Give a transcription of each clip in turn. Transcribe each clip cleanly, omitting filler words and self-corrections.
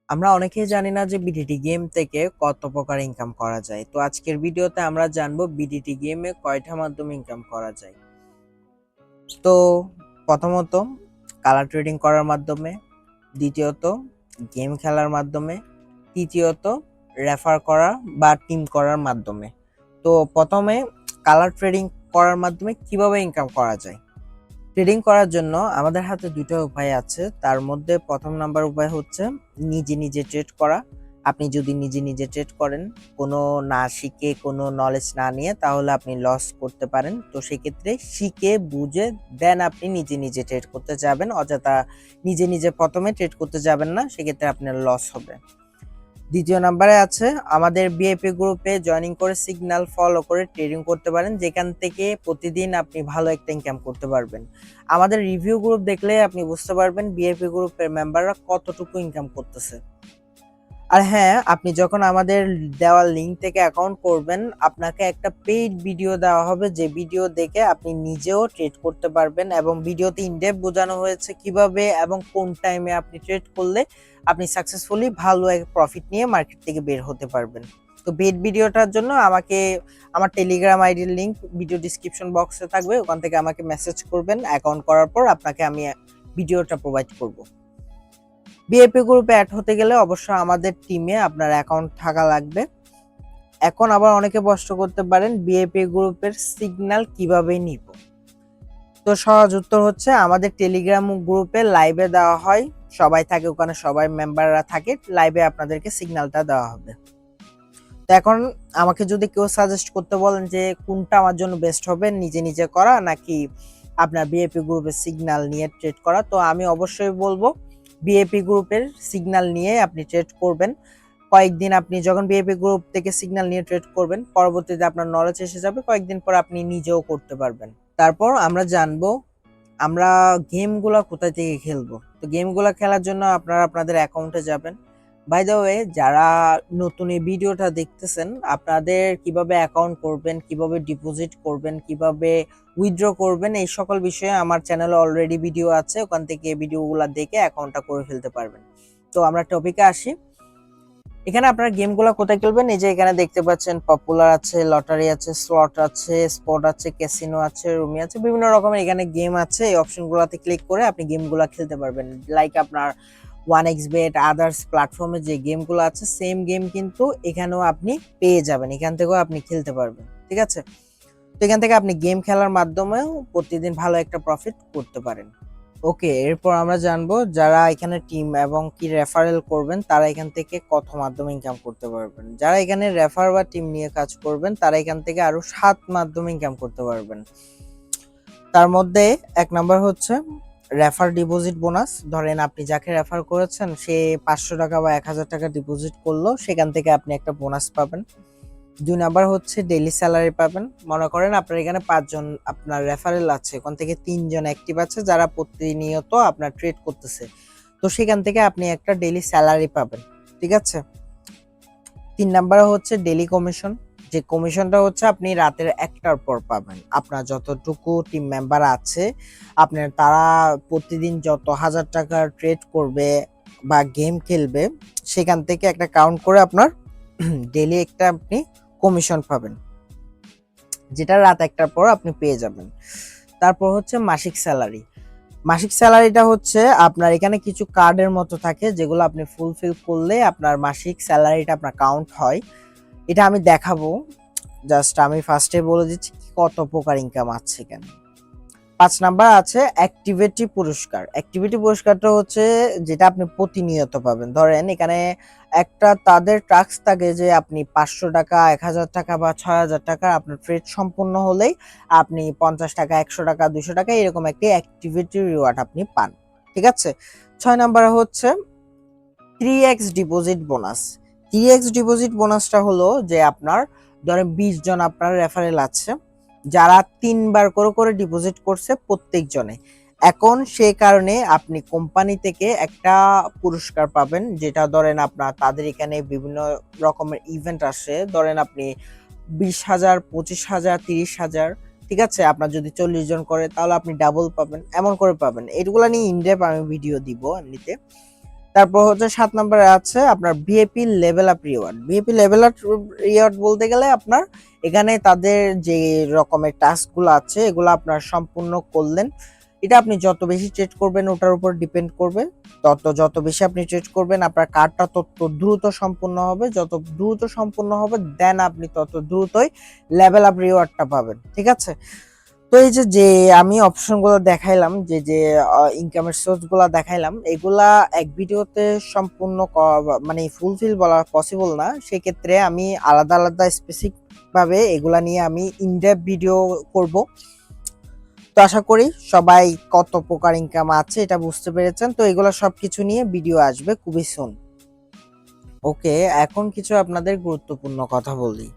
আমরা অনেকেই জানি না যে বিডিটি গেম থেকে কত প্রকার ইনকাম করা যায়। তো আজকের ভিডিওতে আমরা জানবো বিডিটি গেমে কয়টা মাধ্যমে ইনকাম করা যায়। তো প্রথমত কালার ট্রেডিং করার মাধ্যমে, দ্বিতীয়ত গেম খেলার মাধ্যমে, তৃতীয়ত রেফার করা বা টিম করার মাধ্যমে। তো প্রথমে কালার ট্রেডিং করার মাধ্যমে কিভাবে ইনকাম করা যায়। ট্রেডিং করার জন্য আমাদের হাতে দুটো উপায় আছে। তার মধ্যে প্রথম নাম্বার উপায় হচ্ছে নিজে নিজে ট্রেড করা। আপনি যদি নিজে নিজে ট্রেড করেন, কোনো না শিখে, কোনো নলেজ না নিয়ে, তাহলে আপনি লস করতে পারেন। তো সেক্ষেত্রে শিখে বুঝে দেন আপনি নিজে নিজে ট্রেড করতে যাবেন। অযথা নিজে নিজে প্রথমে ট্রেড করতে যাবেন না, সেক্ষেত্রে আপনার লস হবে। দ্বিতীয় নাম্বারে আছে আমাদের বিএপি গ্রুপে জয়েনিং করে সিগন্যাল ফলো করে ট্রেডিং করতে পারেন, যেখান থেকে প্রতিদিন আপনি ভালো একটা ইনকাম করতে পারবেন। আমাদের রিভিউ গ্রুপ দেখলে আপনি বুঝতে পারবেন বিএপি গ্রুপের মেম্বাররা কতটুকু ইনকাম করতেছে। আর হ্যাঁ, আপনি যখন আমাদের দেওয়া লিঙ্ক থেকে অ্যাকাউন্ট করবেন, আপনাকে একটা পেইড ভিডিও দেওয়া হবে, যে ভিডিও দেখে আপনি নিজেও ট্রেড করতে পারবেন এবং ভিডিওতে ইনডেপথ বোঝানো হয়েছে কিভাবে এবং কোন টাইমে আপনি ট্রেড করলে আপনি সাকসেসফুলি ভালো এক প্রফিট নিয়ে মার্কেট থেকে বের হতে পারবেন। তো পেইড ভিডিওটার জন্য আমাকে আমার টেলিগ্রাম আইডির লিঙ্ক ভিডিও ডিসক্রিপশন বক্সে থাকবে, ওখান থেকে আমাকে মেসেজ করবেন। অ্যাকাউন্ট করার পর আপনাকে আমি ভিডিওটা প্রোভাইড করব। বিএপি গ্রুপে অ্যাড হতে গেলে অবশ্যই আমাদের টিমে আপনার অ্যাকাউন্ট থাকা লাগবে। এখন আবার অনেকে প্রশ্ন করতে পারেন বিএপি গ্রুপের সিগন্যাল কিভাবে নিব। তো সহজ উত্তর হচ্ছে আমাদের টেলিগ্রাম গ্রুপে লাইভে দেওয়া হয়, সবাই থাকে ওখানে, সবাই মেম্বাররা থাকে, লাইভে আপনাদেরকে সিগন্যালটা দেওয়া হবে। তো এখন আমাকে যদি কেউ সাজেস্ট করতে বলেন যে কোনটা আমার জন্য বেস্ট হবে, নিজে নিজে করা নাকি আপনার বিএপি গ্রুপের সিগন্যাল নিয়ে ট্রেড করা, তো আমি অবশ্যই বলবো বিএপি গ্রুপের সিগন্যাল নিয়ে আপনি ট্রেড করবেন। কয়েকদিন আপনি যখন বিএপি গ্রুপ থেকে সিগন্যাল নিয়ে ট্রেড করবেন, পরবর্তীতে আপনার নলেজ এসে যাবে, কয়েকদিন পর আপনি নিজেও করতে পারবেন। তারপর আমরা জানবো আমরা গেমগুলো কোথা থেকে খেলবো। তো গেমগুলো খেলার জন্য আপনারা আপনাদের অ্যাকাউন্টে যাবেন। বাই দ্য ওয়ে, যারা নতুন এই ভিডিওটা দেখতেছেন, আপনাদের কিভাবে অ্যাকাউন্ট করবেন, কিভাবে ডিপোজিট করবেন, কিভাবে উইথড্র করবেন, এই সকল বিষয়ে আমার চ্যানেলে অলরেডি ভিডিও আছে, ওখান থেকে ভিডিওগুলো দেখে অ্যাকাউন্টটা করে ফেলতে পারবেন। তো আমরা টপিকে আসি। এখানে আপনারা গেমগুলো কোথায় খেলবেন, এই যে এখানে দেখতে পাচ্ছেন পপুলার আছে, লটারি আছে, স্লট আছে, স্পট আছে, ক্যাসিনো আছে, রুমি আছে, বিভিন্ন রকমের এখানে গেম আছে। এই অপশনগুলোতে ক্লিক করে আপনি গেমগুলো খেলতে পারবেন। লাইক আপনার 1xbet আদার্স প্ল্যাটফর্মে যে গেমগুলো আছে, সেম গেম কিন্তু এখানেও আপনি পেয়ে যাবেন, এখান থেকেও আপনি খেলতে পারবেন। ঠিক আছে, তো এখান থেকে আপনি গেম খেলার মাধ্যমেও প্রতিদিন ভালো একটা প্রফিট করতে পারেন। ওকে, এরপর আমরা জানবো যারা এখানে টিম এবং কি রেফারেল করবেন, তারা এখান থেকে কত মাধ্যমে ইনকাম করতে পারবেন। যারা এখানে রেফার বা টিম নিয়ে কাজ করবেন, তারা এখান থেকে আরো 7 মাধ্যমে ইনকাম করতে পারবেন। তার মধ্যে এক নাম্বার হচ্ছে রেফার ডিপোজিট বোনাস। ধরেন আপনি যাকে রেফার করেছেন, সে 500 টাকা বা 1000 টাকা ডিপোজিট করলো, সেখান থেকে আপনি একটা বোনাস পাবেন। 2 নাম্বার হচ্ছে ডেইলি স্যালারি পাবেন। মনে করেন আপনার এখানে 5 জন আপনার রেফারেল আছে, ওখান থেকে 3 জন অ্যাক্টিভ আছে যারা প্রতিনিয়ত আপনার ট্রেড করতেছে, তো সেখান থেকে আপনি একটা ডেইলি স্যালারি পাবেন। ঠিক আছে, 3 নাম্বার হচ্ছে ডেইলি কমিশন। যে কমিশনটা হচ্ছে আপনি রাতের 1টার পর পাবেন। আপনার যতটুকু টিম মেম্বার আছে, আপনার তারা প্রতিদিন যত হাজার টাকা ট্রেড করবে বা গেম খেলবে, সেখান থেকে একটা কাউন্ট করে আপনার ডেইলি একটা আপনি কমিশন পাবেন, যেটা রাত 1টার পর আপনি পেয়ে যাবেন। তারপর হচ্ছে মাসিক স্যালারি। মাসিক স্যালারিটা হচ্ছে আপনার এখানে কিছু কার্ডের মতো থাকে, যেগুলো আপনি ফুলফিল করলে আপনার মাসিক স্যালারিটা আপনার কাউন্ট হয়। এটা আমি দেখাবো, জাস্ট আমি ফার্স্টে বলে দিচ্ছি কত প্রকার ইনকাম আছে এখানে। 5 নাম্বার আছে অ্যাক্টিভিটি পুরস্কার। অ্যাক্টিভিটি পুরস্কারটা হচ্ছে যেটা আপনি প্রতিনিয়ত পাবেন। ধরেন এখানে একটা তাদের টাস্ক থাকে যে আপনি 500 টাকা, 1000 টাকা বা 6000 টাকা আপনার ট্রেড সম্পূর্ণ হলেই আপনি 50 টাকা, 100 টাকা, 200 টাকা এরকম একটি অ্যাক্টিভিটি রিওয়ার্ড আপনি পান। ঠিক আছে, 6 নাম্বারে হচ্ছে 3x deposit bonus. 3x deposit বোনাসটা হলো যে আপনার ধরেন 20 জন আপনার রেফারেল আছে, যারা 3বার করে করে ডিপোজিট করছে প্রত্যেক জনে। এখন সেই কারণে আপনি কোম্পানি থেকে একটা পুরস্কার পাবেন, যেটা ধরেন আপনার তাদের এখানে বিভিন্ন রকমের ইভেন্ট আসে। ধরেন আপনি 20,000, 25,000, 30,000, ঠিক আছে, আপনার যদি 40 জন করে তাহলে আপনি ডাবল পাবেন, এমন করে পাবেন। এগুলো নিয়ে ইনডেপ আমি ভিডিও দিব এমনিতে। তারপর হচ্ছে 7 নম্বরে আছে আপনার VIP level up reward. VIP level up reward বলতে গেলে আপনার এখানে তাদের যে রকমের টাস্কগুলো আছে এগুলো আপনার সম্পূর্ণ করলেন। এটা আপনি যত বেশি ট্রেড করবেন ওটার উপর ডিপেন্ড করবে। যত বেশি আপনি ট্রেড করবেন আপনার কার্ডটা তত দ্রুত সম্পূর্ণ হবে। যত দ্রুত সম্পূর্ণ হবে দেন আপনি তত দ্রুতই লেভেল আপ রিওয়ার্ডটা পাবেন। ঠিক আছে? তো এই যে আমি অপশনগুলো দেখাইলাম, যে ইনকামের সোর্সগুলো দেখাইলাম, এগুলা এক ভিডিওতে সম্পূর্ণ মানে ফুলফিল বলা পসিবল না। সেক্ষেত্রে আমি আলাদা আলাদা স্পেসিফিক ভাবে এগুলা নিয়ে আমি ইনডেপথ ভিডিও করব। তো আশা করি সবাই কত প্রকার ইনকাম আছে এটা বুঝতে পেরেছেন। তো এগুলো সবকিছু নিয়ে ভিডিও আসবে খুবই সুন। ওকে, এখন কিছু আপনাদের গুরুত্বপূর্ণ কথা বলি।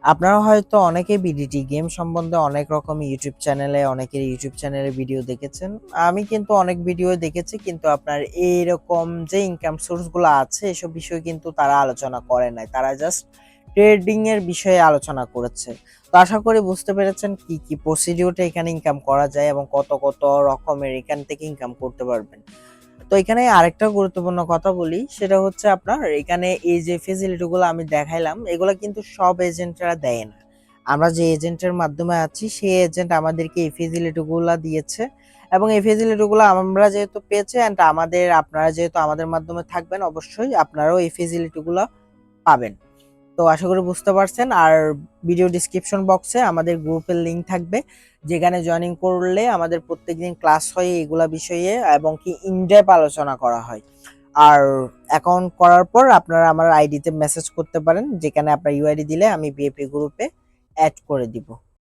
আপনারা হয়তো অনেকে বিডিটি গেম সম্বন্ধে অনেক রকম ইউটিউব চ্যানেলে অনেকের ইউটিউব চ্যানেলে ভিডিও দেখেছেন। আমি কিন্তু অনেক ভিডিও দেখেছি, কিন্তু আপনার এইরকম যে ইনকাম সোর্সগুলো আছে এসব বিষয় কিন্তু তারা আলোচনা করে নাই। তারা জাস্ট ট্রেডিং এর বিষয়ে আলোচনা করেছে। তো আশা করি বুঝতে পেরেছেন কি কি প্রসিডিউরে এখানে ইনকাম করা যায় এবং কত কত রকমের এখান থেকে ইনকাম করতে পারবেন। তো এখানে আরেকটা গুরুত্বপূর্ণ কথা বলি, সেটা হচ্ছে আপনার এখানে এই যে ফেসিলিটিগুলো আমি দেখাইলাম এগুলো কিন্তু সব এজেন্টরা দেয় না। আমরা যে এজেন্টের মাধ্যমে আছি সেই এজেন্ট আমাদেরকে এই ফেসিলিটিগুলো দিয়েছে এবং এই ফেসিলিটিগুলো আমরা যেহেতু পেয়েছি অ্যান্ড আপনারা যেহেতু আমাদের মাধ্যমে থাকবেন অবশ্যই আপনারাও এই ফেসিলিটিগুলো পাবেন। তো আশা করি বুঝতে পারছেন। আর ভিডিও ডিসক্রিপশন বক্সে আমাদের গ্রুপের লিংক থাকবে, যেখানে জয়েনিং করলে আমাদের প্রত্যেকদিন ক্লাস হয় এগুলা বিষয়ে এবং কি ইনডেপ আলোচনা করা হয়। আর অ্যাকাউন্ট করার পর আপনারা আমার আইডিতে মেসেজ করতে পারেন, যেখানে আপনার ইউআইডি দিলে আমি বিএপি গ্রুপে অ্যাড করে দিব।